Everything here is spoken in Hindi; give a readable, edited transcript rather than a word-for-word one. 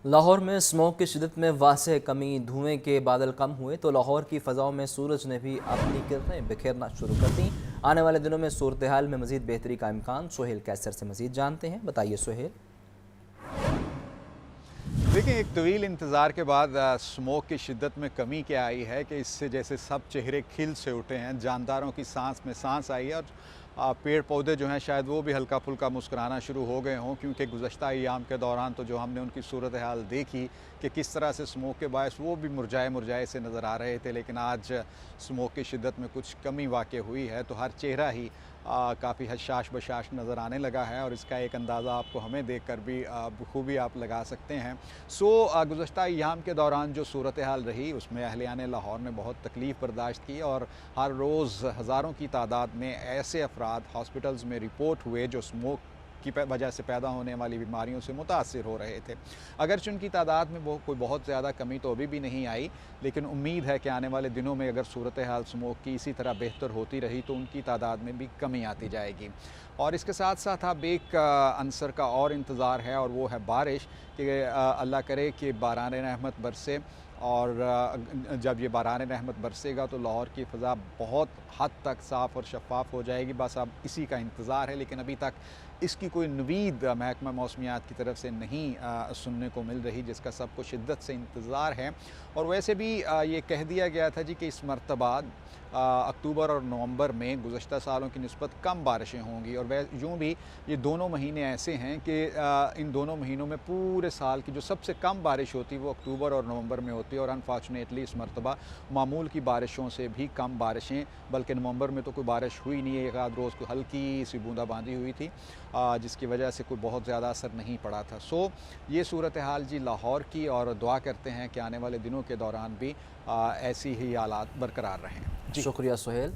लाहौर में स्मोक की शिदत में वाज़ेह कमी, धुएं के बादल कम हुए तो लाहौर की फ़ज़ाओं में सूरज ने भी अपनी किरणें बिखेरना शुरू कर दी। आने वाले दिनों में सूरत हाल में मज़ीद बेहतरी का इम्कान। सुहेल कैसर से मज़ीद जानते हैं, बताइए सुहेल। देखिए, एक तवील इंतज़ार के बाद स्मोक की शिद्दत में कमी क्या आई है कि इससे जैसे सब चेहरे खिल से उठे हैं, जानदारों की सांस में सांस आई है और पेड़ पौधे जो हैं शायद वो भी हल्का फुल्का मुस्कुराना शुरू हो गए हों, क्योंकि गुज़श्ता अय्याम के दौरान तो जो हमने उनकी सूरत हाल देखी कि किस तरह से स्मोक के बायस वो भी मुरझाए मुरझाए से नज़र आ रहे थे, लेकिन आज स्मोक की शिद्दत में कुछ कमी वाक़ हुई है तो हर चेहरा ही काफ़ी हशाश बशाश नज़र आने लगा है और इसका एक अंदाज़ा आपको हमें देख कर भी बखूबी आप लगा सकते हैं। गुज़श्ता अय्याम के दौरान जो सूरत हाल रही उसमें अहलियान लाहौर ने बहुत तकलीफ़ बर्दाश्त की और हर रोज़ हज़ारों की तादाद में ऐसे अफराद हॉस्पिटल्स में रिपोर्ट हुए जो स्मोक की वजह से पैदा होने वाली बीमारियों से मुतासिर हो रहे थे। अगरचे उनकी तादाद में वो कोई बहुत ज़्यादा कमी तो अभी भी नहीं आई, लेकिन उम्मीद है कि आने वाले दिनों में अगर सूरत हाल स्मोक की इसी तरह बेहतर होती रही तो उनकी तादाद में भी कमी आती जाएगी। और इसके साथ साथ अब एक अंसर का और इंतज़ार है और वो है बारिश कि अल्लाह करे कि बारान रहमत बरसे और जब ये बारान रहमत बरसेगा तो लाहौर की फ़ज़ा बहुत हद तक साफ़ और शफ़ाफ़ हो जाएगी। बस अब इसी का इंतज़ार है, लेकिन अभी तक इसकी कोई नवीद महकमा मौसमियात की तरफ से नहीं सुनने को मिल रही, जिसका सबको शिद्दत से इंतज़ार है। और वैसे भी ये कह दिया गया था जी कि इस मरतबा अक्टूबर और नवंबर में गुज़श्ता सालों की निस्बत कम बारिशें होंगी और वह यूँ भी ये दोनों महीने ऐसे हैं कि इन दोनों महीनों में पूरे साल की जो सबसे कम बारिश होती है वो अक्टूबर और नवंबर में होती है और अनफॉर्चुनेटली इस मरतबा मामूल की बारिशों से भी कम बारिशें, बल्कि नवंबर में तो कोई बारिश हुई नहीं है, एक आध रोज़ को हल्की सी बूंदाबांदी हुई थी जिसकी वजह से कोई बहुत ज़्यादा असर नहीं पड़ा था। ये सूरत हाल जी लाहौर की, और दुआ करते हैं कि आने वाले दिनों के दौरान भी ऐसी ही हालात बरकरार रहें। जी। शुक्रिया सुहेल।